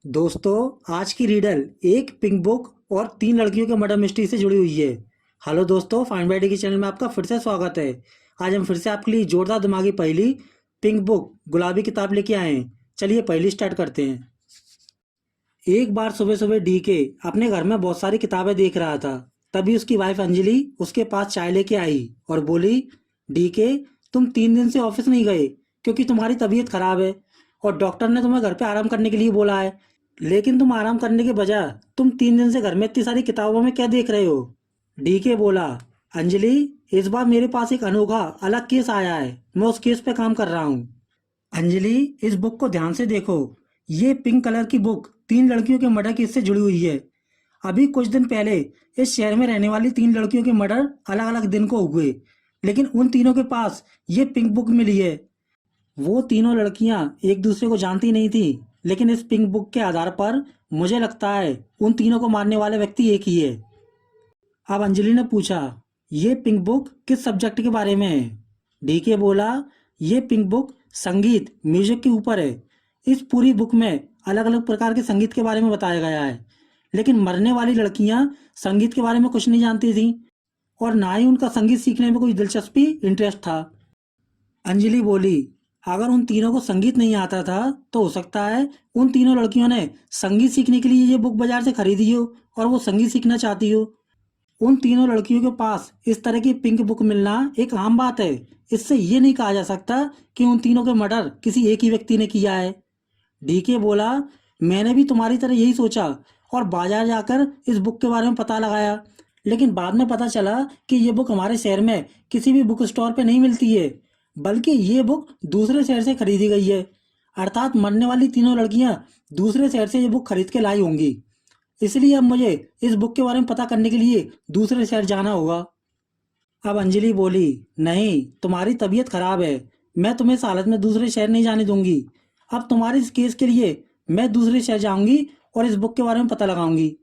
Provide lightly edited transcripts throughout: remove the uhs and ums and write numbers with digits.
दोस्तों आज की रीडल एक पिंक बुक और तीन लड़कियों के मर्डर मिस्ट्री से जुड़ी हुई है। हेलो दोस्तों, फाइंड बाय डी के चैनल में आपका फिर से स्वागत है। आज हम फिर से आपके लिए जोरदार दिमागी पहेली पिंक बुक गुलाबी किताब लेके आए हैं। चलिए पहेली स्टार्ट करते हैं। एक बार सुबह सुबह डीके अपने घर में बहुत सारी किताबें देख रहा था। तभी उसकी वाइफ अंजलि उसके पास चाय लेके आई और बोली, डीके, तुम 3 दिन से ऑफिस नहीं गए क्योंकि तुम्हारी तबीयत खराब है और डॉक्टर ने तुम्हें घर पे आराम करने के लिए बोला है। लेकिन तुम आराम करने के बजाय तुम 3 दिन से घर में इतनी सारी किताबों में क्या देख रहे हो? डीके बोला, अंजलि, इस बार मेरे पास एक अनोखा अलग केस आया है। मैं उस केस पे काम कर रहा हूँ। अंजलि, इस बुक को ध्यान से देखो। ये पिंक कलर की बुक 3 लड़कियों के मर्डर केस से जुड़ी हुई है। अभी कुछ दिन पहले इस शहर में रहने वाली 3 लड़कियों के मर्डर अलग अलग दिन को हुए, लेकिन उन तीनों के पास ये पिंक बुक मिली है। वो तीनों लड़कियां एक दूसरे को जानती नहीं थी, लेकिन इस पिंक बुक के आधार पर मुझे लगता है उन तीनों को मारने वाला व्यक्ति एक ही है। अब अंजलि ने पूछा, ये पिंक बुक किस सब्जेक्ट के बारे में है? डीके बोला, ये पिंक बुक संगीत म्यूजिक के ऊपर है। इस पूरी बुक में अलग अलग प्रकार के संगीत के बारे में बताया गया है, लेकिन मरने वाली लड़कियां संगीत के बारे में कुछ नहीं जानती थी और ना ही उनका संगीत सीखने में कोई दिलचस्पी इंटरेस्ट था। अंजलि बोली, अगर उन तीनों को संगीत नहीं आता था तो हो सकता है उन तीनों लड़कियों ने संगीत सीखने के लिए ये बुक बाजार से खरीदी हो और वो संगीत सीखना चाहती हो। उन तीनों लड़कियों के पास इस तरह की पिंक बुक मिलना एक आम बात है। इससे ये नहीं कहा जा सकता कि उन तीनों के मर्डर किसी एक ही व्यक्ति ने किया है। डीके बोला, मैंने भी तुम्हारी तरह यही सोचा और बाजार जाकर इस बुक के बारे में पता लगाया, लेकिन बाद में पता चला कि ये बुक हमारे शहर में किसी भी बुक स्टोर पे नहीं मिलती है, बल्कि ये बुक दूसरे शहर से खरीदी गई है। अर्थात मरने वाली तीनों लड़कियां दूसरे शहर से ये बुक खरीद के लाई होंगी। इसलिए अब मुझे इस बुक के बारे में पता करने के लिए दूसरे शहर जाना होगा। अब अंजलि बोली, नहीं, तुम्हारी तबीयत खराब है। मैं तुम्हें इस हालत में दूसरे शहर नहीं जाने दूंगी। अब तुम्हारे इस केस के लिए मैं दूसरे शहर जाऊंगी और इस बुक के बारे में पता लगाऊंगी।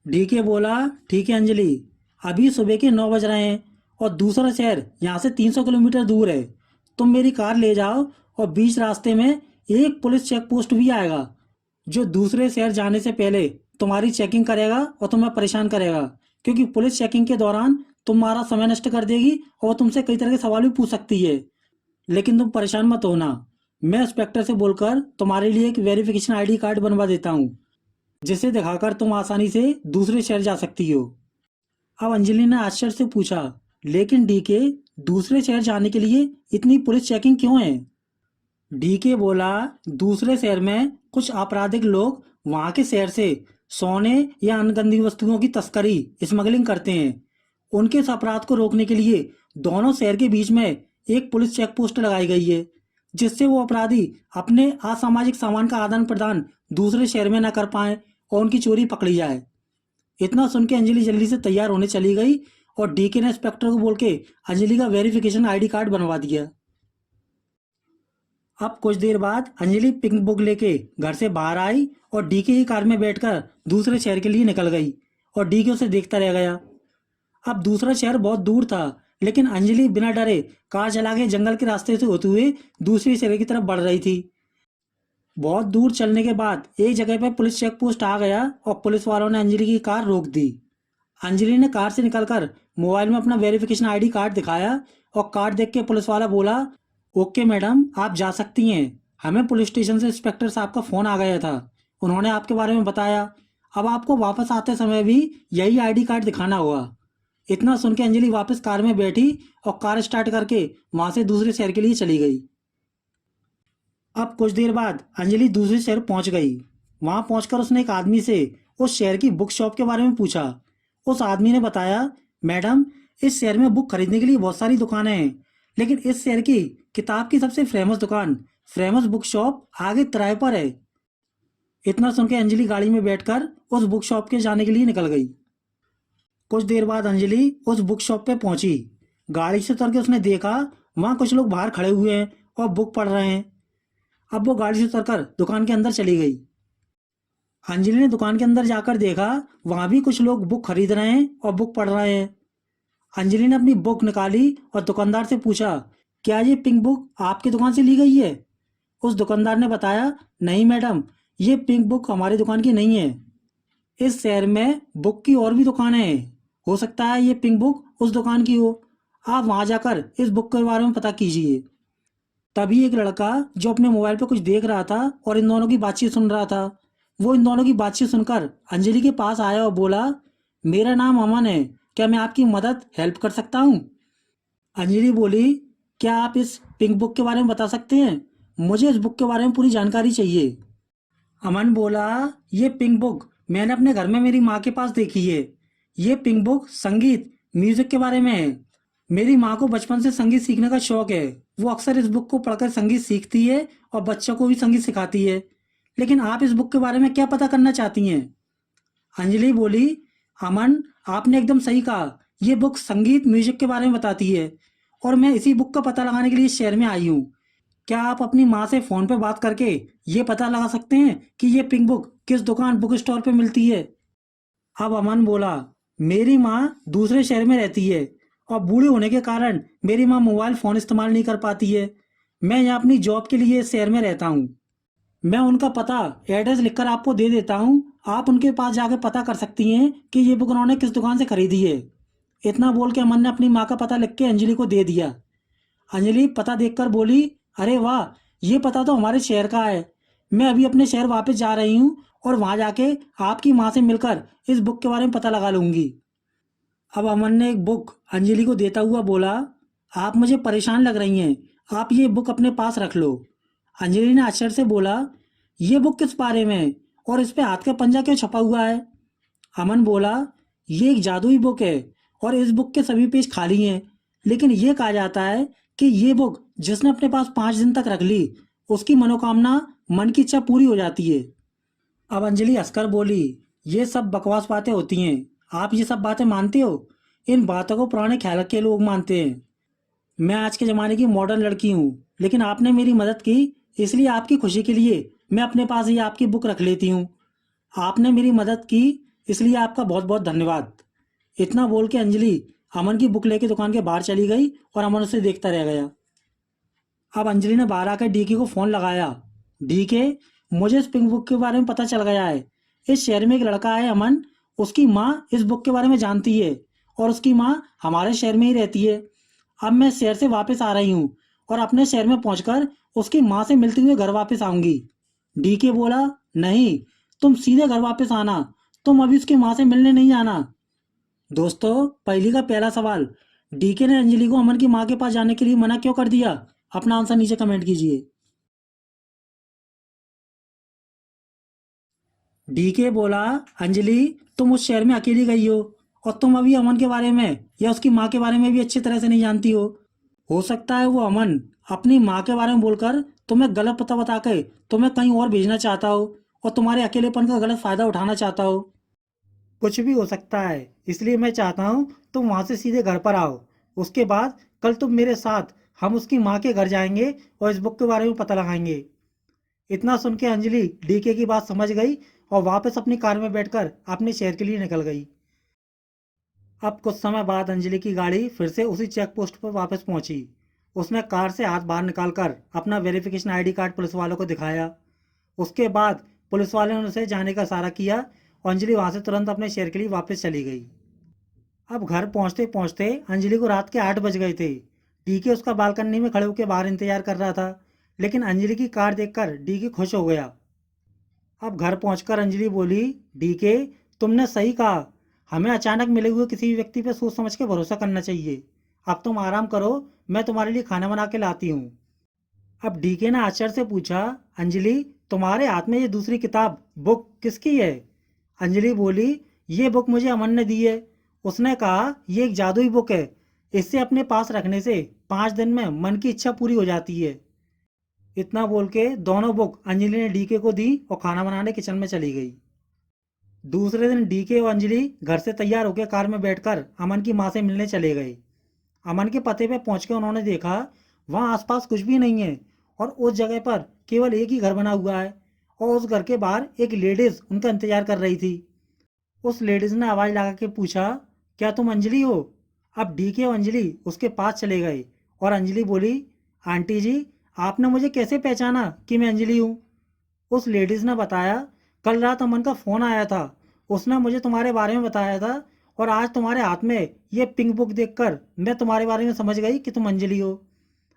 डीके बोला, ठीक है अंजलि, अभी सुबह के 9 बज रहे हैं और दूसरा शहर यहाँ से 300 किलोमीटर दूर है। तुम मेरी कार ले जाओ और बीच रास्ते में एक पुलिस चेक पोस्ट भी आएगा जो दूसरे शहर जाने से पहले तुम्हारी चेकिंग करेगा और तुम्हें परेशान करेगा, क्योंकि पुलिस चेकिंग के दौरान तुम्हारा समय नष्ट कर देगी और तुमसे कई तरह के सवाल भी पूछ सकती है। लेकिन तुम परेशान मत होना, मैं इंस्पेक्टर से बोलकर तुम्हारे लिए एक वेरिफिकेशन आईडी कार्ड बनवा देता हूँ, जिसे दिखाकर तुम आसानी से दूसरे शहर जा सकती हो। अब अंजलि ने आश्चर्य से पूछा, लेकिन डीके, दूसरे शहर जाने के लिए इतनी पुलिस चेकिंग क्यों है? डीके बोला, दूसरे शहर में कुछ आपराधिक लोग वहां के शहर से सोने या अन्य गंदी वस्तुओं की तस्करी स्मगलिंग करते हैं। उनके इस अपराध को रोकने के लिए दोनों शहर के बीच में एक पुलिस चेक पोस्ट लगाई गई है, जिससे वो अपराधी अपने असामाजिक सामान का आदान प्रदान दूसरे शहर में न कर पाए और उनकी चोरी पकड़ी जाए। इतना सुन के अंजलि जल्दी से तैयार होने चली गई और डीके ने इंस्पेक्टर को बोल के अंजलि का वेरिफिकेशन आईडी कार्ड बनवा दिया। अब कुछ देर बाद अंजलि पिंक बुक लेके घर से बाहर आई और डीके की कार में बैठकर दूसरे शहर के लिए निकल गई और डीके उसे देखता रह गया। अब दूसरा शहर बहुत दूर था, लेकिन अंजलि बिना डरे कार चला के जंगल के रास्ते से होते हुए दूसरे शहर की तरफ बढ़ रही थी। बहुत दूर चलने के बाद एक जगह पर पुलिस चेक पोस्ट आ गया और पुलिस वालों ने अंजलि की कार रोक दी। अंजलि ने कार से निकलकर मोबाइल में अपना वेरिफिकेशन आईडी कार्ड दिखाया और कार्ड देख के पुलिस वाला बोला, ओके मैडम, आप जा सकती हैं। हमें पुलिस स्टेशन से इंस्पेक्टर साहब का फ़ोन आ गया था, उन्होंने आपके बारे में बताया। अब आपको वापस आते समय भी यही आईडी कार्ड दिखाना होगा। इतना सुन के अंजलि वापस कार में बैठी और कार स्टार्ट करके वहां से दूसरे शहर के लिए चली गई। अब कुछ देर बाद अंजलि दूसरे शहर पहुंच गई। वहां पहुंचकर उसने एक आदमी से उस शहर की बुक शॉप के बारे में पूछा। उस आदमी ने बताया, मैडम, इस शहर में बुक खरीदने के लिए बहुत सारी दुकानें हैं, लेकिन इस शहर की किताब की सबसे फेमस दुकान फेमस बुक शॉप आगे तिराहे पर है। इतना सुन के अंजलि गाड़ी में बैठकर उस बुक शॉप के जाने के लिए निकल गई। कुछ देर बाद अंजलि उस बुक शॉप पे पहुंची। गाड़ी से उतर के उसने देखा वहां कुछ लोग बाहर खड़े हुए हैं और बुक पढ़ रहे हैं। अब वो गाड़ी से उतरकर दुकान के अंदर चली गई। अंजलि ने दुकान के अंदर जाकर देखा वहां भी कुछ लोग बुक खरीद रहे हैं और बुक पढ़ रहे हैं। अंजलि ने अपनी बुक निकाली और दुकानदार से पूछा, क्या ये पिंक बुक आपकी दुकान से ली गई है? उस दुकानदार ने बताया, नहीं मैडम, ये पिंक बुक हमारी दुकान की नहीं है। इस शहर में बुक की और भी दुकानें हैं। हो सकता है ये पिंक बुक उस दुकान की हो। आप वहाँ जाकर इस बुक के बारे में पता कीजिए। तभी एक लड़का जो अपने मोबाइल पे कुछ देख रहा था और इन दोनों की बातचीत सुन रहा था, वो इन दोनों की बातचीत सुनकर अंजलि के पास आया और बोला, मेरा नाम अमन है, क्या मैं आपकी मदद हेल्प कर सकता हूँ? अंजलि बोली, क्या आप इस पिंक बुक के बारे में बता सकते हैं? मुझे इस बुक के बारे में पूरी जानकारी चाहिए। अमन बोला, ये पिंक बुक मैंने अपने घर में मेरी माँ के पास देखी है। ये पिंक बुक संगीत म्यूजिक के बारे में है। मेरी माँ को बचपन से संगीत सीखने का शौक है। वो अक्सर इस बुक को पढ़कर संगीत सीखती है और बच्चों को भी संगीत सिखाती है। लेकिन आप इस बुक के बारे में क्या पता करना चाहती हैं? अंजलि बोली, अमन, आपने एकदम सही कहा। ये बुक संगीत म्यूजिक के बारे में बताती है और मैं इसी बुक का पता लगाने के लिए इस शहर में आई हूँ। क्या आप अपनी माँ से फ़ोन पे बात करके ये पता लगा सकते हैं कि ये पिंक बुक किस दुकान बुक स्टोर पे मिलती है? अब अमन बोला, मेरी माँ दूसरे शहर में रहती है और बूढ़ी होने के कारण मेरी माँ मोबाइल फ़ोन इस्तेमाल नहीं कर पाती है। मैं यहाँ अपनी जॉब के लिए इस शहर में रहता हूँ। मैं उनका पता एड्रेस लिखकर आपको दे देता हूँ। आप उनके पास जाकर पता कर सकती हैं कि ये बुक उन्होंने किस दुकान से खरीदी है। इतना बोल के अमन ने अपनी माँ का पता लिख के अंजलि को दे दिया। अंजलि पता देखकर बोली, अरे वाह, ये पता तो हमारे शहर का है। मैं अभी अपने शहर वापस जा रही हूँ और वहाँ जाके आपकी माँ से मिलकर इस बुक के बारे में पता लगा लूँगी। अब अमन ने एक बुक अंजलि को देता हुआ बोला, आप मुझे परेशान लग रही हैं, आप ये बुक अपने पास रख लो। अंजलि ने आश्चर्य से बोला, ये बुक किस बारे में है और इस पे हाथ का पंजा क्यों छपा हुआ है? अमन बोला, ये एक जादुई बुक है और इस बुक के सभी पेज खाली हैं। लेकिन ये कहा जाता है कि ये बुक जिसने अपने पास 5 दिन तक रख ली, उसकी मनोकामना, मन की इच्छा पूरी हो जाती है। अब अंजलि हंसकर बोली, ये सब बकवास बातें होती हैं। आप ये सब बातें मानते हो? इन बातों को पुराने ख्याल के लोग मानते हैं। मैं आज के ज़माने की मॉडर्न लड़की हूँ, लेकिन आपने मेरी मदद की, इसलिए आपकी खुशी के लिए मैं अपने पास ही आपकी बुक रख लेती हूँ। आपने मेरी मदद की, इसलिए आपका बहुत बहुत धन्यवाद। इतना बोल के अंजलि अमन की बुक लेके दुकान के बाहर चली गई और अमन उसे देखता रह गया। अब अंजलि ने बाहर आकर डीके को फ़ोन लगाया। डीके, मुझे इस पिंक बुक के बारे में पता चल गया है। इस शहर में एक लड़का है अमन, उसकी माँ इस बुक के बारे में जानती है और उसकी माँ हमारे शहर में ही रहती है। अब मैं शहर से वापस आ रही हूँ और अपने शहर में पहुंचकर उसकी माँ से मिलते हुए घर वापस आऊंगी। डीके बोला, नहीं, तुम सीधे घर वापस आना। तुम अभी उसकी माँ से मिलने नहीं आना। दोस्तों, पहली का पहला सवाल, डीके ने अंजलि को अमन की माँ के पास जाने के लिए मना क्यों कर दिया? अपना आंसर नीचे कमेंट कीजिए। डीके बोला, अंजलि, तुम उस शहर में अकेली गई हो और तुम अभी अमन के बारे में या उसकी माँ के बारे में भी अच्छी तरह से नहीं जानती हो। हो सकता है वो अमन अपनी माँ के बारे में बोलकर तुम्हें गलत पता बता के तुम्हें कहीं और भेजना चाहता हो और तुम्हारे अकेलेपन का गलत फायदा उठाना चाहता हो। कुछ भी हो सकता है, इसलिए मैं चाहता हूँ तुम वहाँ से सीधे घर पर आओ। उसके बाद कल तुम मेरे साथ, हम उसकी माँ के घर जाएंगे और इस बुक के बारे में पता लगाएंगे। इतना सुन के अंजलि डीके की बात समझ गई और वापस अपनी कार में बैठकर अपने शहर के लिए निकल गई। अब कुछ समय बाद अंजलि की गाड़ी फिर से उसी चेक पोस्ट पर वापस पहुंची। उसने कार से हाथ बाहर निकालकर अपना वेरिफिकेशन आईडी कार्ड पुलिस वालों को दिखाया। उसके बाद पुलिस वाले ने उसे जाने का इशारा किया और अंजलि वहां से तुरंत अपने शहर के लिए वापस चली गई। अब घर पहुंचते पहुंचते अंजलि को रात के 8 बज गए थे। डीके उसका बालकनी में खड़े होकर बाहर इंतजार कर रहा था, लेकिन अंजलि की कार देखकर डीके खुश हो गया। अब घर पहुंचकर अंजलि बोली, डीके, तुमने सही कहा। हमें अचानक मिले हुए किसी भी व्यक्ति पर सोच समझ के भरोसा करना चाहिए। अब तुम आराम करो, मैं तुम्हारे लिए खाना बना के लाती हूँ। अब डीके ने आश्चर्य से पूछा, अंजलि, तुम्हारे हाथ में ये दूसरी किताब बुक किसकी है? अंजलि बोली, ये बुक मुझे अमन ने दी है। उसने कहा ये एक जादुई बुक है, इससे अपने पास रखने से 5 दिन में मन की इच्छा पूरी हो जाती है। इतना बोल के दोनों बुक अंजलि ने डीके को दी और खाना बनाने किचन में चली गई। दूसरे दिन डीके और अंजलि घर से तैयार होकर कार में बैठकर अमन की माँ से मिलने चले गए। अमन के पते पे पहुंच के उन्होंने देखा वहाँ आसपास कुछ भी नहीं है और उस जगह पर केवल एक ही घर बना हुआ है और उस घर के बाहर एक लेडीज उनका इंतजार कर रही थी। उस लेडीज ने आवाज़ लगा के पूछा, क्या तुम अंजलि हो? अब डीके और अंजलि उसके पास चले गए और अंजलि बोली, आंटी जी, आपने मुझे कैसे पहचाना कि मैं अंजलि हूँ? उस लेडीज़ ने बताया, कल रात अमन का फ़ोन आया था, उसने मुझे तुम्हारे बारे में बताया था और आज तुम्हारे हाथ में ये पिंक बुक देखकर मैं तुम्हारे बारे में समझ गई कि तुम अंजलि हो।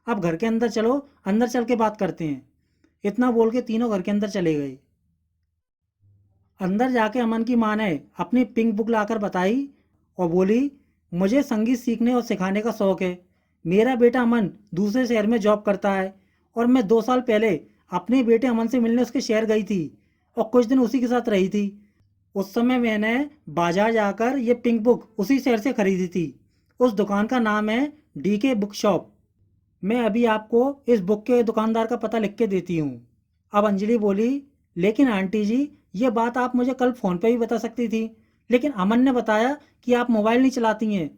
अब घर के अंदर चलो, अंदर चल के बात करते हैं। इतना बोल के तीनों घर के अंदर चले गए। अंदर जाके अमन की माँ ने अपनी पिंक बुक लाकर बताई और बोली, मुझे संगीत सीखने और सिखाने का शौक है। मेरा बेटा अमन दूसरे शहर में जॉब करता है और मैं 2 साल पहले अपने बेटे अमन से मिलने उसके शहर गई थी और कुछ दिन उसी के साथ रही थी। उस समय मैंने बाजार जाकर ये पिंक बुक उसी शहर से खरीदी थी। उस दुकान का नाम है डीके बुक शॉप। मैं अभी आपको इस बुक के दुकानदार का पता लिख के देती हूँ। अब अंजलि बोली, लेकिन आंटी जी, ये बात आप मुझे कल फ़ोन पे भी बता सकती थी, लेकिन अमन ने बताया कि आप मोबाइल नहीं चलाती हैं।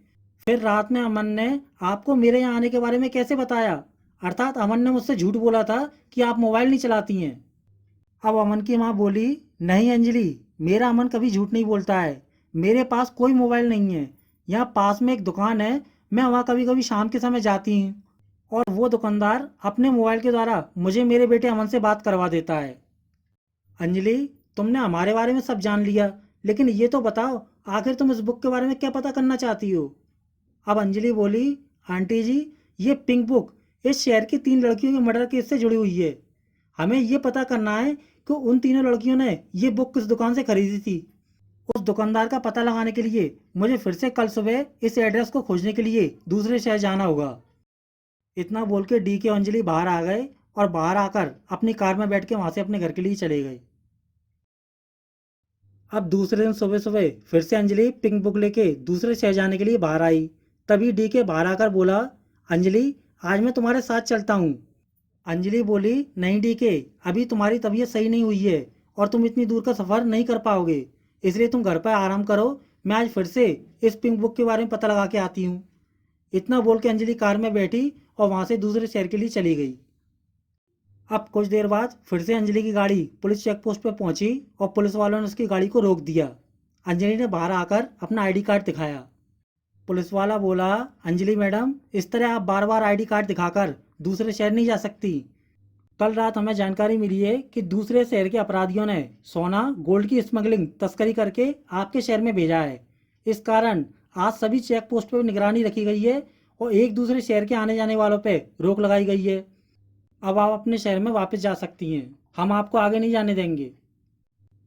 फिर रात में अमन ने आपको मेरे यहाँ आने के बारे में कैसे बताया? अर्थात अमन ने मुझसे झूठ बोला था कि आप मोबाइल नहीं चलाती हैं। अब अमन की माँ बोली, नहीं अंजलि, मेरा अमन कभी झूठ नहीं बोलता है। मेरे पास कोई मोबाइल नहीं है। यहाँ पास में एक दुकान है, मैं वहाँ कभी कभी शाम के समय जाती हूँ और वो दुकानदार अपने मोबाइल के द्वारा मुझे मेरे बेटे अमन से बात करवा देता है। अंजलि, तुमने हमारे बारे में सब जान लिया, लेकिन ये तो बताओ, आखिर तुम इस बुक के बारे में क्या पता करना चाहती हो? अब अंजलि बोली, आंटी जी, ये पिंक बुक इस शहर की 3 लड़कियों के मर्डर केस से जुड़ी हुई है। हमें ये पता करना है कि उन तीनों लड़कियों ने ये बुक किस दुकान से खरीदी थी। उस दुकानदार का पता लगाने के लिए मुझे फिर से कल सुबह इस एड्रेस को खोजने के लिए दूसरे शहर जाना होगा। इतना बोल के डी के अंजलि बाहर आ गए और बाहर आकर अपनी कार में बैठ के वहां से अपने घर के लिए चले गए। अब दूसरे दिन सुबह सुबह फिर से अंजलि पिंक बुक लेके दूसरे शहर जाने के लिए बाहर आई। तभी डी के बाहर आकर बोला, अंजलि, आज मैं तुम्हारे साथ चलता हूँ। अंजलि बोली, नहीं डी के, अभी तुम्हारी तबीयत सही नहीं हुई है और तुम इतनी दूर का सफ़र नहीं कर पाओगे, इसलिए तुम घर पर आराम करो। मैं आज फिर से इस पिंक बुक के बारे में पता लगा के आती हूँ। इतना बोल के अंजलि कार में बैठी और वहाँ से दूसरे शहर के लिए चली गई। अब कुछ देर बाद फिर से अंजलि की गाड़ी पुलिस चेक पोस्ट पर पहुंची और पुलिस वालों ने उसकी गाड़ी को रोक दिया। अंजलि ने बाहर आकर अपना आईडी कार्ड दिखाया। पुलिस वाला बोला, अंजलि मैडम, इस तरह आप बार बार आईडी कार्ड दिखाकर दूसरे शहर नहीं जा सकती। कल रात हमें जानकारी मिली है कि दूसरे शहर के अपराधियों ने सोना गोल्ड की स्मगलिंग तस्करी करके आपके शहर में भेजा है। इस कारण आज सभी चेक पोस्ट पर निगरानी रखी गई है और एक दूसरे शहर के आने जाने वालों पर रोक लगाई गई है। अब आप अपने शहर में वापस जा सकती हैं, हम आपको आगे नहीं जाने देंगे।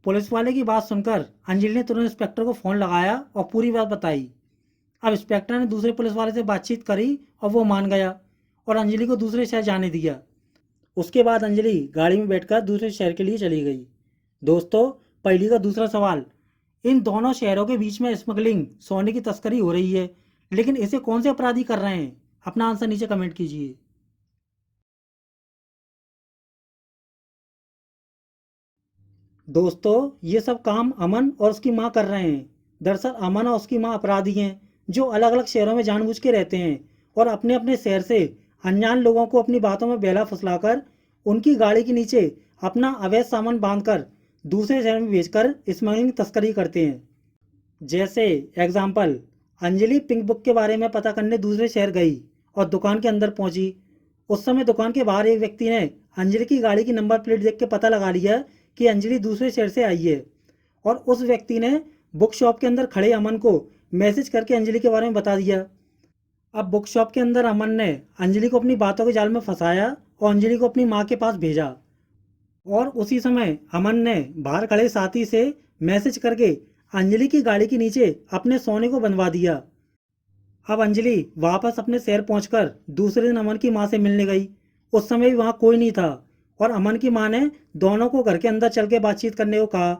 पुलिस वाले की बात सुनकर अंजलि ने तुरंत इंस्पेक्टर को फ़ोन लगाया और पूरी बात बताई। अब इंस्पेक्टर ने दूसरे पुलिस वाले से बातचीत करी और वो मान गया और अंजलि को दूसरे शहर जाने दिया। उसके बाद अंजलि गाड़ी में बैठकर दूसरे शहर के लिए चली गई। दोस्तों, पहली का दूसरा सवाल, इन दोनों शहरों के बीच में स्मगलिंग सोने की तस्करी हो रही है, लेकिन इसे कौन से अपराधी कर रहे हैं? अपना आंसर नीचे कमेंट कीजिए। दोस्तों, ये सब काम अमन और उसकी माँ कर रहे हैं। दरअसल अमन और उसकी माँ अपराधी हैं जो अलग अलग शहरों में जानबूझ के रहते हैं और अपने अपने शहर से अनजान लोगों को अपनी बातों में बहला फुसलाकर उनकी गाड़ी के नीचे अपना अवैध सामान बांधकर दूसरे शहर में भेजकर स्मगलिंग तस्करी करते हैं। जैसे एग्जाम्पल, अंजलि पिंक बुक के बारे में पता करने दूसरे शहर गई और दुकान के अंदर पहुंची। उस समय दुकान के बाहर एक व्यक्ति ने अंजलि की गाड़ी की नंबर प्लेट देख के पता लगा लिया कि अंजलि दूसरे शहर से आई है और उस व्यक्ति ने बुक शॉप के अंदर खड़े अमन को मैसेज करके अंजलि के बारे में बता दिया। अब बुक शॉप के अंदर अमन ने अंजलि को अपनी बातों के जाल में फंसाया और अंजलि को अपनी माँ के पास भेजा और उसी समय अमन ने बाहर खड़े साथी से मैसेज करके अंजलि की गाड़ी के नीचे अपने सोने को बनवा दिया। अब अंजलि वापस अपने शहर पहुंचकर दूसरे दिन अमन की मां से मिलने गई। उस समय भी वहां कोई नहीं था और अमन की मां ने दोनों को घर के अंदर चल के बातचीत करने को कहा।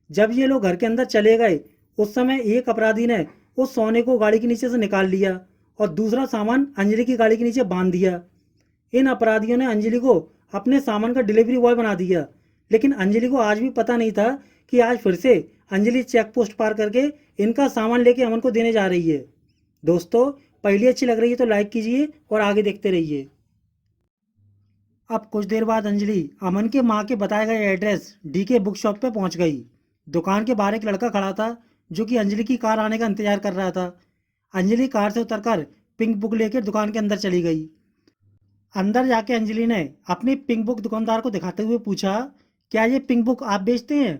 जब ये लोग घर के अंदर चले गए, उस समय एक अपराधी ने उस सोने को गाड़ी के नीचे से निकाल लिया और दूसरा सामान अंजलि की गाड़ी के नीचे बांध दिया। इन अपराधियों ने अंजलि को अपने सामान का डिलीवरी बॉय बना दिया, लेकिन अंजलि को आज भी पता नहीं था कि आज फिर से अंजलि चेक पोस्ट पार करके इनका सामान लेके अमन को देने जा रही है। दोस्तों, पहली अच्छी लग रही है तो लाइक कीजिए और आगे देखते रहिए। अब कुछ देर बाद अंजलि अमन के माँ के बताए गए एड्रेस डी के बुक शॉप पे पहुंच गई। दुकान के बाहर एक लड़का खड़ा था जो कि अंजलि की कार आने का इंतजार कर रहा था। अंजलि कार से उतरकर पिंक बुक लेकर दुकान के अंदर चली गई। अंदर जाके अंजलि ने अपनी पिंक बुक दुकानदार को दिखाते हुए पूछा क्या ये पिंक बुक आप बेचते हैं?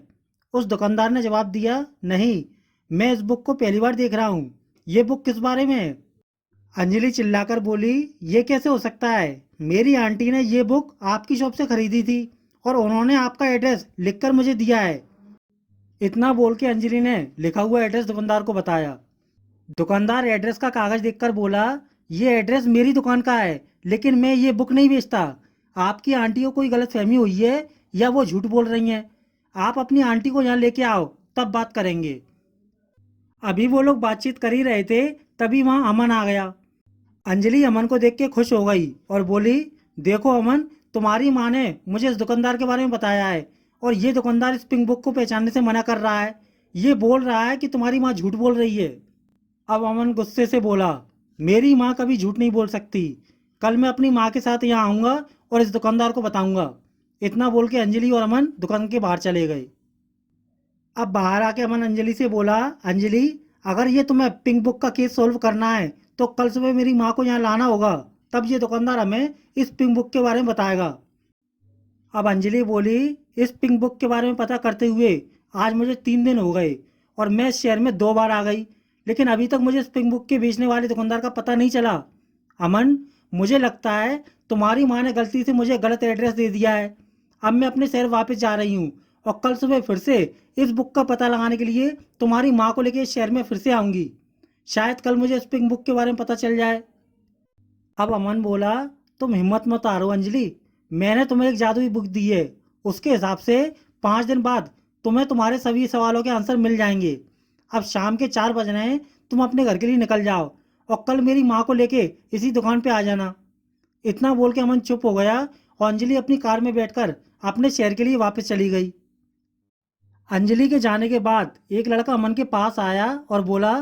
उस दुकानदार ने जवाब दिया, नहीं, मैं इस बुक को पहली बार देख रहा हूँ। ये बुक किस बारे में है? अंजलि चिल्लाकर बोली, ये कैसे हो सकता है? मेरी आंटी ने ये बुक आपकी शॉप से खरीदी थी और उन्होंने आपका एड्रेस लिखकर मुझे दिया है। इतना बोल के अंजलि ने लिखा हुआ एड्रेस दुकानदार को बताया। दुकानदार एड्रेस का कागज देखकर बोला, ये एड्रेस मेरी दुकान का है, लेकिन मैं ये बुक नहीं बेचता। आपकी आंटी को कोई गलतफहमी हुई है या वो झूठ बोल रही हैं। आप अपनी आंटी को यहाँ लेके आओ, तब बात करेंगे। अभी वो लोग बातचीत कर ही रहे थे, तभी वहाँ अमन आ गया। अंजलि अमन को देख के खुश हो गई और बोली, देखो अमन, तुम्हारी माँ ने मुझे इस दुकानदार के बारे में बताया है और ये दुकानदार इस पिंक बुक को पहचानने से मना कर रहा है। ये बोल रहा है कि तुम्हारी माँ झूठ बोल रही है। अब अमन गुस्से से बोला, मेरी माँ कभी झूठ नहीं बोल सकती। कल मैं अपनी माँ के साथ यहाँ आऊँगा और इस दुकानदार को बताऊँगा। इतना बोल के अंजलि और अमन दुकान के बाहर चले गए। अब बाहर आके अमन अंजलि से बोला, अंजलि, अगर ये तुम्हें पिंक बुक का केस सॉल्व करना है तो कल सुबह मेरी माँ को यहाँ लाना होगा, तब ये दुकानदार हमें इस पिंक बुक के बारे में बताएगा। अब अंजलि बोली, इस पिंक बुक के बारे में पता करते हुए आज मुझे 3 दिन हो गए और मैं इस शहर में 2 बार आ गई, लेकिन अभी तक मुझे इस पिंक बुक के बेचने वाले दुकानदार का पता नहीं चला। अमन, मुझे लगता है तुम्हारी माँ ने गलती से मुझे गलत एड्रेस दे दिया है। अब मैं अपने शहर वापस जा रही हूँ और कल सुबह फिर से इस बुक का पता लगाने के लिए तुम्हारी माँ को लेकर इस शहर में फिर से आऊँगी। शायद कल मुझे इस पिंक बुक के बारे में पता चल जाए। अब अमन बोला, तुम हिम्मत मत हारो अंजलि, मैंने तुम्हें एक जादुई बुक दी है। उसके हिसाब से 5 दिन बाद तुम्हें तुम्हारे सभी सवालों के आंसर मिल जाएंगे। अब शाम के 4 बज रहे हैं, तुम अपने घर के लिए निकल जाओ और कल मेरी माँ को लेके इसी दुकान पे आ जाना। इतना बोल के अमन चुप हो गया और अंजलि अपनी कार में बैठकर अपने शहर के लिए वापस चली गई। अंजलि के जाने के बाद एक लड़का अमन के पास आया और बोला,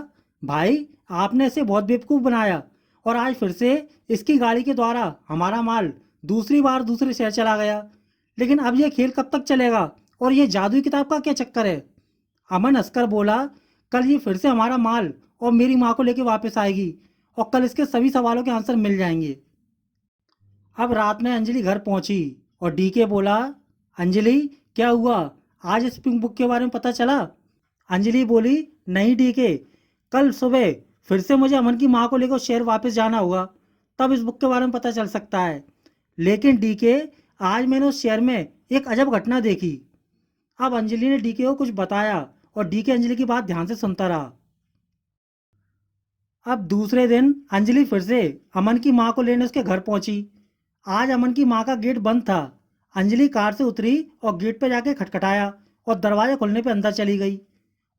भाई, आपने इसे बहुत बेवकूफ़ बनाया और आज फिर से इसकी गाड़ी के द्वारा हमारा माल दूसरी बार दूसरे शहर चला गया। लेकिन अब यह खेल कब तक चलेगा और ये जादुई किताब का क्या चक्कर है? अमन हंसकर बोला, कल ये फिर से हमारा माल और मेरी माँ को लेकर वापस आएगी और कल इसके सभी सवालों के आंसर मिल जाएंगे। अब रात में अंजलि घर पहुंची और डीके बोला, अंजलि, क्या हुआ? आज इस पिंक बुक के बारे में पता चला? अंजलि बोली, नहीं डीके, कल सुबह फिर से मुझे अमन की माँ को लेकर शहर वापस जाना होगा, तब इस बुक के बारे में पता चल सकता है। लेकिन डीके, आज मैंने उस शहर में एक अजब घटना देखी। अब अंजलि ने डीके को कुछ बताया और डीके अंजलि की बात ध्यान से सुनता रहा। अब दूसरे दिन अंजलि फिर से अमन की माँ को लेने उसके घर पहुंची। आज अमन की माँ का गेट बंद था। अंजलि कार से उतरी और गेट पे जाके खटखटाया और दरवाजा खोलने पे अंदर चली गई।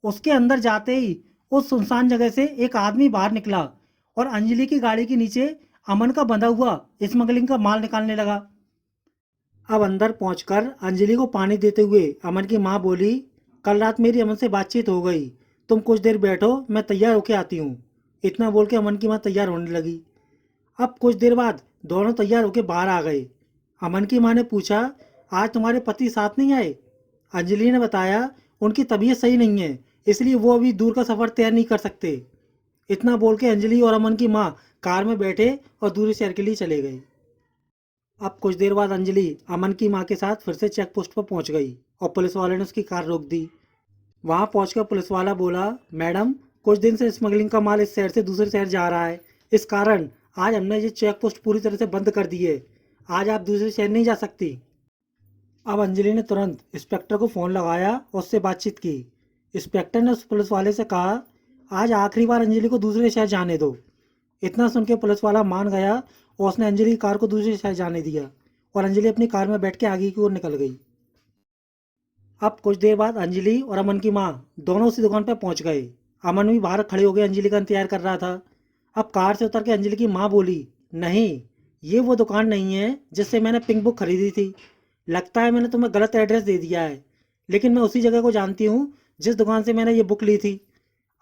उसके अंदर जाते ही उस सुनसान जगह से एक आदमी बाहर निकला और अंजलि की गाड़ी के नीचे अमन का बंधा हुआ स्मगलिंग का माल निकालने लगा। अब अंदर पहुंचकर अंजलि को पानी देते हुए अमन की माँ बोली, कल रात मेरी अमन से बातचीत हो गई, तुम कुछ देर बैठो, मैं तैयार होके आती हूँ। इतना बोल के अमन की माँ तैयार होने लगी। अब कुछ देर बाद दोनों तैयार होके बाहर आ गए। अमन की माँ ने पूछा, आज तुम्हारे पति साथ नहीं आए? अंजलि ने बताया, उनकी तबीयत सही नहीं है, इसलिए वो अभी दूर का सफ़र तय नहीं कर सकते। इतना बोल के अंजलि और अमन की माँ कार में बैठे और दूसरे शहर के लिए चले गए। अब कुछ देर बाद अंजलि अमन की माँ के साथ फिर से चेक पोस्ट पर पहुँच गई और पुलिस वाले ने उसकी कार रोक दी। वहाँ पहुँचकर पुलिस वाला बोला, मैडम, कुछ दिन से स्मगलिंग का माल इस शहर से दूसरे शहर जा रहा है, इस कारण आज हमने ये चेक पोस्ट पूरी तरह से बंद कर दी है। आज आप दूसरे शहर नहीं जा सकती। अब अंजलि ने तुरंत इंस्पेक्टर को फ़ोन लगाया और उससे बातचीत की। इंस्पेक्टर ने उस पुलिस वाले से कहा, आज आखिरी बार अंजलि को दूसरे शहर जाने दो। इतना सुन के पुलिस वाला मान गया और उसने अंजलि की कार को दूसरे शहर जाने दिया और अंजलि अपनी कार में बैठ के आगे की ओर निकल गई। अब कुछ देर बाद अंजलि और अमन की माँ दोनों उसी दुकान पर पहुँच गए। अमन भी बाहर खड़े हो गए अंजलि का इंतजार कर रहा था। अब कार से उतर के अंजलि की माँ बोली, नहीं, ये वो दुकान नहीं है जिससे मैंने पिंक बुक खरीदी थी। लगता है मैंने तुम्हें गलत एड्रेस दे दिया है, लेकिन मैं उसी जगह को जानती हूँ जिस दुकान से मैंने ये बुक ली थी।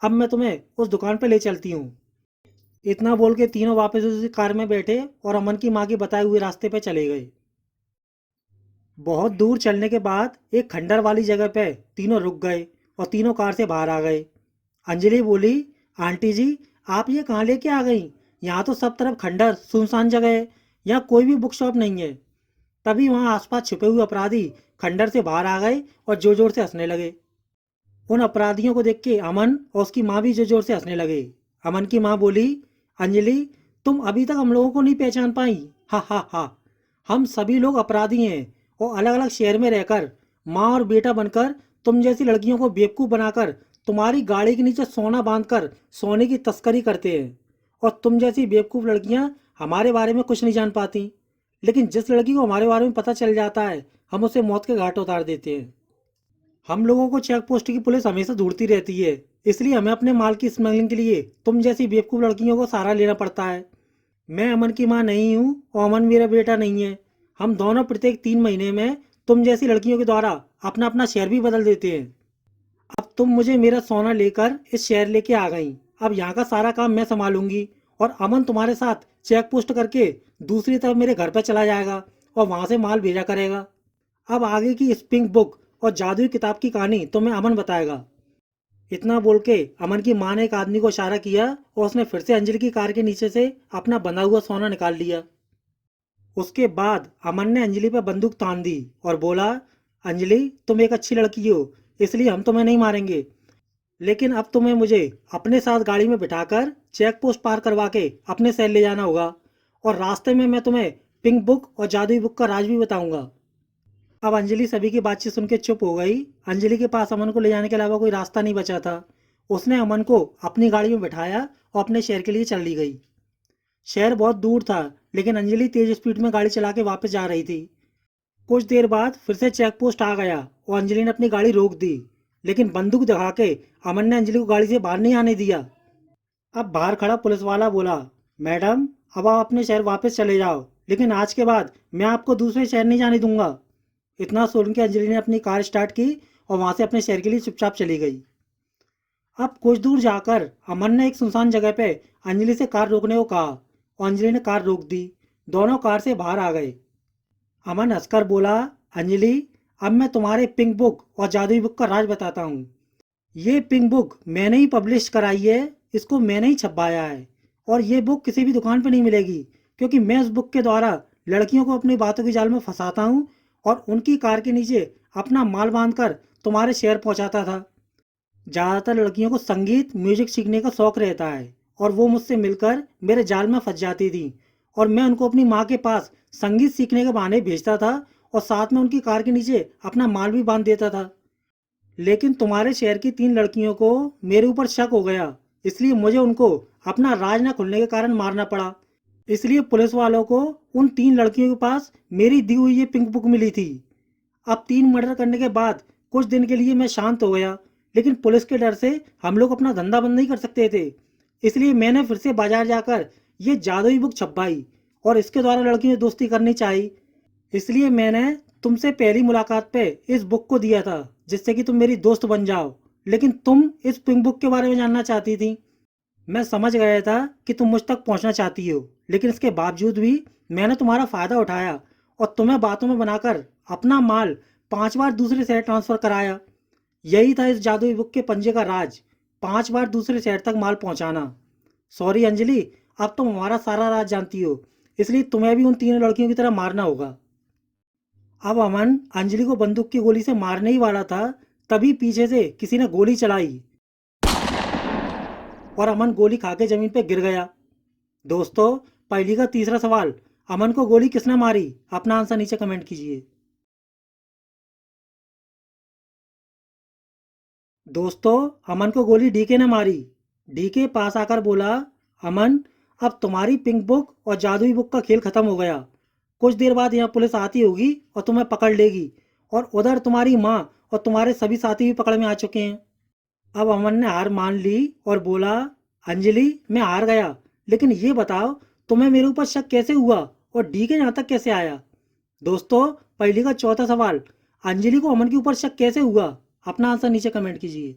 अब मैं तुम्हें उस दुकान पर ले चलती हूँ। इतना बोल के तीनों वापस उसी कार में बैठे और अमन की माँ के बताए हुए रास्ते पे चले गए। बहुत दूर चलने के बाद एक खंडर वाली जगह पे तीनों रुक गए और तीनों कार से बाहर आ गए। अंजलि बोली, आंटी जी, आप ये कहाँ लेके आ गई? यहाँ तो सब तरफ खंडर सुनसान जगह है, यहाँ कोई भी बुक शॉप नहीं है। तभी वहाँ आसपास छुपे हुए अपराधी खंडर से बाहर आ गए और जोर जोर से हंसने लगे। उन अपराधियों को देख के अमन और उसकी माँ भी जोर जोर से हंसने लगे। अमन की माँ बोली, अंजलि तुम अभी तक हम लोगों को नहीं पहचान पाई? हा हा हा। हम सभी लोग अपराधी हैं और अलग अलग शहर में रहकर माँ और बेटा बनकर तुम जैसी लड़कियों को बेवकूफ़ बनाकर तुम्हारी गाड़ी के नीचे सोना बांधकर सोने की तस्करी करते हैं। और तुम जैसी बेवकूफ़ लड़कियां हमारे बारे में कुछ नहीं जान पाती, लेकिन जिस लड़की को हमारे बारे में पता चल जाता है हम उसे मौत के घाट उतार देते हैं। हम लोगों को चेक पोस्ट की पुलिस हमेशा ढूंढती रहती है, इसलिए हमें अपने माल की स्मगलिंग के लिए तुम जैसी बेवकूफ़ लड़कियों को सहारा लेना पड़ता है। मैं अमन की माँ नहीं हूँ और अमन मेरा बेटा नहीं है। हम दोनों प्रत्येक 3 महीने में तुम जैसी लड़कियों के द्वारा अपना अपना शहर भी बदल देते हैं। अब तुम मुझे मेरा सोना लेकर इस शहर लेके आ गई। अब यहाँ का सारा काम मैं संभालूंगी और अमन तुम्हारे साथ चेक पोस्ट करके दूसरी तरफ मेरे घर पर चला जाएगा और वहाँ से माल भेजा करेगा। अब आगे की इस पिंक बुक और जादुई किताब की कहानी तुम्हें अमन बताएगा। इतना बोल के अमन की माँ ने एक आदमी को इशारा किया और उसने फिर से अंजलि की कार के नीचे से अपना बंधा हुआ सोना निकाल लिया। उसके बाद अमन ने अंजलि पर बंदूक तान दी और बोला, अंजलि तुम एक अच्छी लड़की हो, इसलिए हम तुम्हें नहीं मारेंगे, लेकिन अब तुम्हें मुझे अपने साथ गाड़ी में बिठाकर चेक पोस्ट पार करवा के अपने शहर ले जाना होगा और रास्ते में मैं तुम्हें पिंक बुक और जादुई बुक का राज भी बताऊंगा। अब अंजलि सभी की बातचीत सुन के चुप हो गई। अंजलि के पास अमन को ले जाने के अलावा कोई रास्ता नहीं बचा था। उसने अमन को अपनी गाड़ी में बिठाया और अपने शहर के लिए चल ली गई। शहर बहुत दूर था, लेकिन अंजलि तेज स्पीड में गाड़ी चला के वापस जा रही थी। कुछ देर बाद फिर से चेक पोस्ट आ गया और अंजलि ने अपनी गाड़ी रोक दी, लेकिन बंदूक दिखा के अमन ने अंजलि को गाड़ी से बाहर नहीं आने दिया। अब बाहर खड़ा पुलिस वाला बोला, मैडम अब आप अपने शहर वापस चले जाओ, लेकिन आज के बाद मैं आपको दूसरे शहर नहीं जाने दूंगा। इतना सुन के अंजलि ने अपनी कार स्टार्ट की और वहां से अपने शहर के लिए चुपचाप चली गई। अब कुछ दूर जाकर अमन ने एक सुनसान जगह पे अंजलि से कार रोकने को कहा और अंजलि ने कार रोक दी। दोनों कार से बाहर आ गए। अमन हंसकर बोला, अंजलि अब मैं तुम्हारे पिंक बुक और जादुई बुक का राज बताता हूँ। ये पिंक बुक मैंने ही पब्लिश कराई है, इसको मैंने ही छपवाया है और ये बुक किसी भी दुकान पे नहीं मिलेगी, क्योंकि मैं उस बुक के द्वारा लड़कियों को अपनी बातों की जाल में फंसाता हूँ और उनकी कार के नीचे अपना माल बांधकर तुम्हारे शहर पहुंचाता था। ज़्यादातर लड़कियों को संगीत म्यूजिक सीखने का शौक रहता है और वो मुझसे मिलकर मेरे जाल में फंस जाती थी और मैं उनको अपनी माँ के पास संगीत सीखने के बहाने भेजता था और साथ में उनकी कार के नीचे अपना माल भी बांध देता था। लेकिन तुम्हारे शहर की 3 लड़कियों को मेरे ऊपर शक हो गया, इसलिए मुझे उनको अपना राज न खुलने के कारण मारना पड़ा। इसलिए पुलिस वालों को उन 3 लड़कियों के पास मेरी दी हुई ये पिंक बुक मिली थी। अब 3 मर्डर करने के बाद कुछ दिन के लिए मैं शांत हो गया, लेकिन पुलिस के डर से हम लोग अपना धंधा बंद नहीं कर सकते थे। इसलिए मैंने फिर से बाजार जाकर ये जादुई बुक छपवाई और इसके द्वारा लड़कियों से दोस्ती करनी चाहिए। इसलिए मैंने तुमसे पहली मुलाकात पे इस बुक को दिया था, जिससे कि तुम मेरी दोस्त बन जाओ, लेकिन तुम इस पिंक बुक के बारे में जानना चाहती थी। मैं समझ गया था कि तुम मुझ तक पहुंचना चाहती हो, लेकिन इसके बावजूद भी मैंने तुम्हारा फ़ायदा उठाया और तुम्हें बातों में बनाकर अपना माल 5 बार दूसरे शहर ट्रांसफ़र कराया। यही था इस जादुई बुक के पंजे का राज, 5 बार दूसरे शहर तक माल पहुंचाना। सॉरी अंजलि, अब तुम हमारा सारा राज जानती हो, इसलिए तुम्हें भी उन 3 लड़कियों की तरह मारना होगा। अब अमन अंजलि को बंदूक की गोली से मारने ही वाला था, तभी पीछे से किसी ने गोली चलाई और अमन गोली खा के जमीन पे गिर गया। दोस्तों, पहली का तीसरा सवाल, अमन को गोली किसने मारी? अपना आंसर नीचे कमेंट कीजिए। दोस्तों, अमन को गोली डीके ने मारी। डीके पास आकर बोला, अमन अब तुम्हारी पिंक बुक और जादुई बुक का खेल खत्म हो गया। कुछ देर बाद यहाँ पुलिस आती होगी और तुम्हें पकड़ लेगी और उधर तुम्हारी माँ और तुम्हारे सभी साथी भी पकड़ में आ चुके हैं। अब अमन ने हार मान ली और बोला, अंजलि मैं हार गया, लेकिन ये बताओ तुम्हें मेरे ऊपर शक कैसे हुआ और डीके यहाँ तक कैसे आया? दोस्तों, पहली का चौथा सवाल, अंजलि को अमन के ऊपर शक कैसे हुआ? अपना आंसर नीचे कमेंट कीजिए।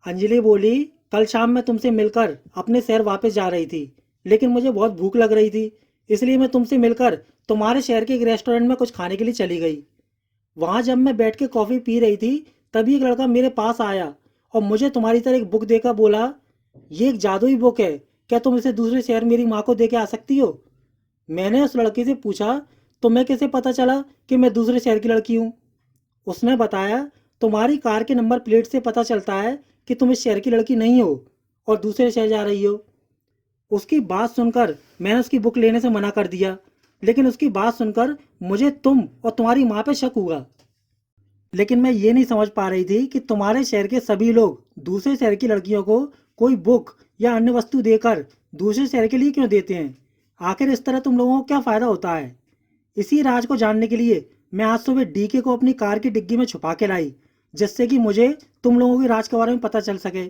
अंजलि बोली, कल शाम मैं तुमसे मिलकर अपने शहर वापस जा रही थी, लेकिन मुझे बहुत भूख लग रही थी, इसलिए मैं तुमसे मिलकर तुम्हारे शहर के एक रेस्टोरेंट में कुछ खाने के लिए चली गई। वहाँ जब मैं बैठ के कॉफ़ी पी रही थी, तभी एक लड़का मेरे पास आया और मुझे तुम्हारी तरह एक बुक देकर बोला, ये एक जादुई बुक है, क्या तुम इसे दूसरे शहर मेरी माँ को दे के आ सकती हो? मैंने उस लड़के से पूछा, तुम्हें कैसे पता चला कि मैं दूसरे शहर की लड़की हूँ? उसने बताया, तुम्हारी कार के नंबर प्लेट से पता चलता है कि तुम इस शहर की लड़की नहीं हो और दूसरे शहर जा रही हो। उसकी बात सुनकर मैंने उसकी बुक लेने से मना कर दिया, लेकिन उसकी बात सुनकर मुझे तुम और तुम्हारी माँ पे शक हुआ। लेकिन मैं ये नहीं समझ पा रही थी कि तुम्हारे शहर के सभी लोग दूसरे शहर की लड़कियों को कोई बुक या अन्य वस्तु देकर दूसरे शहर के लिए क्यों देते हैं। आखिर इस तरह तुम लोगों को क्या फ़ायदा होता है? इसी राज को जानने के लिए मैं आज सुबह डीके को अपनी कार की डिग्गी में छुपा के लाई, जिससे कि मुझे तुम लोगों के राज के बारे में पता चल सके।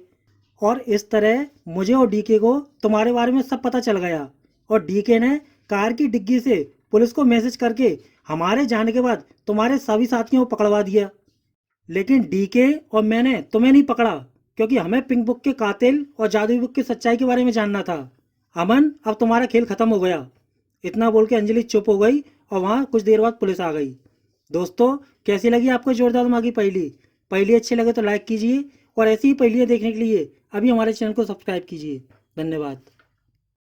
और इस तरह मुझे और डीके को तुम्हारे बारे में सब पता चल गया, और डीके ने कार की डिग्गी से पुलिस को मैसेज करके हमारे जाने के बाद तुम्हारे सभी साथियों को पकड़वा दिया। लेकिन डीके और मैंने तुम्हें नहीं पकड़ा, क्योंकि हमें पिंक बुक के कातिल और जादुई बुक की सच्चाई के बारे में जानना था। अमन, अब तुम्हारा खेल खत्म हो गया। इतना बोल के अंजलि चुप हो गई और वहाँ कुछ देर बाद पुलिस आ गई। दोस्तों, कैसी लगी आपको जोरदार दिमागी पहेली? पहेली अच्छी लगे तो लाइक कीजिए, और ऐसी ही पहेलियाँ देखने के लिए अभी हमारे चैनल को सब्सक्राइब कीजिए। धन्यवाद।